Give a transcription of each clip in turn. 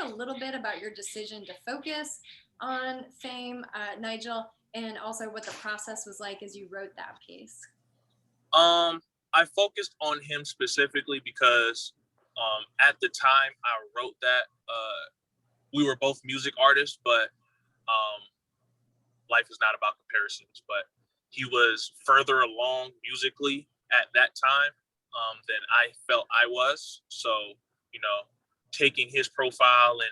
a little bit about your decision to focus on Fame, Nigel, and also what the process was like as you wrote that piece? I focused on him specifically because at the time I wrote that, we were both music artists, but um, life is not about comparisons. But he was further along musically at that time than I felt I was. So, you know, taking his profile and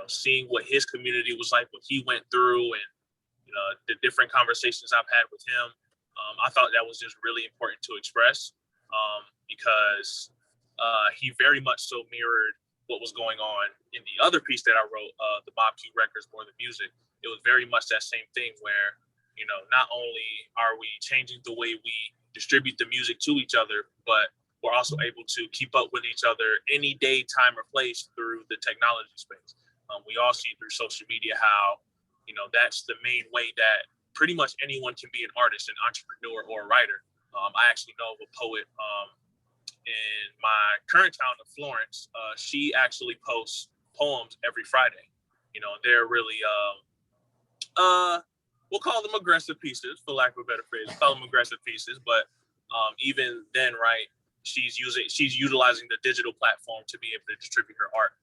seeing what his community was like, what he went through, and the different conversations I've had with him. I thought that was just really important to express because he very much so mirrored what was going on in the other piece that I wrote, the Mob Key Records More Than Music. It was very much that same thing where, not only are we changing the way we distribute the music to each other, but we're also able to keep up with each other any day, time, or place through the technology space. We all see through social media how, that's the main way that pretty much anyone can be an artist, an entrepreneur, or a writer. I actually know of a poet in my current town of Florence. She actually posts poems every Friday. They're really, we'll call them aggressive pieces, for lack of a better phrase. We'll call them aggressive pieces, but even then, right, she's utilizing the digital platform to be able to distribute her art.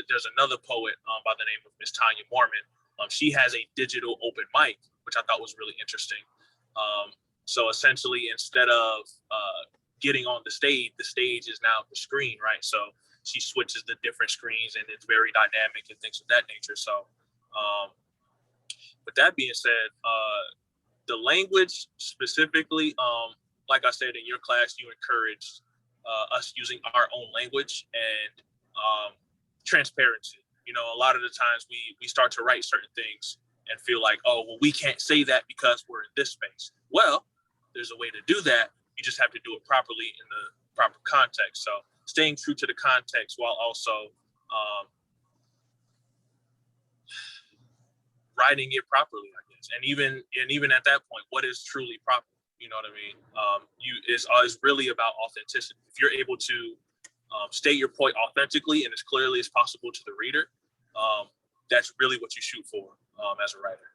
There's another poet by the name of Miss Tanya Mormon. She has a digital open mic, which I thought was really interesting. So essentially, instead of getting on the stage is now the screen, right? So she switches the different screens, and it's very dynamic and things of that nature. So, with that being said, the language specifically, like I said, in your class, you encouraged us using our own language and transparency. A lot of the times we start to write certain things and feel like, oh, well, we can't say that because we're in this space. Well, there's a way to do that. You just have to do it properly in the proper context. So staying true to the context while also writing it properly, I guess. And even at that point, what is truly proper? You know what I mean? It's really about authenticity. If you're able to state your point authentically and as clearly as possible to the reader, that's really what you shoot for as a writer.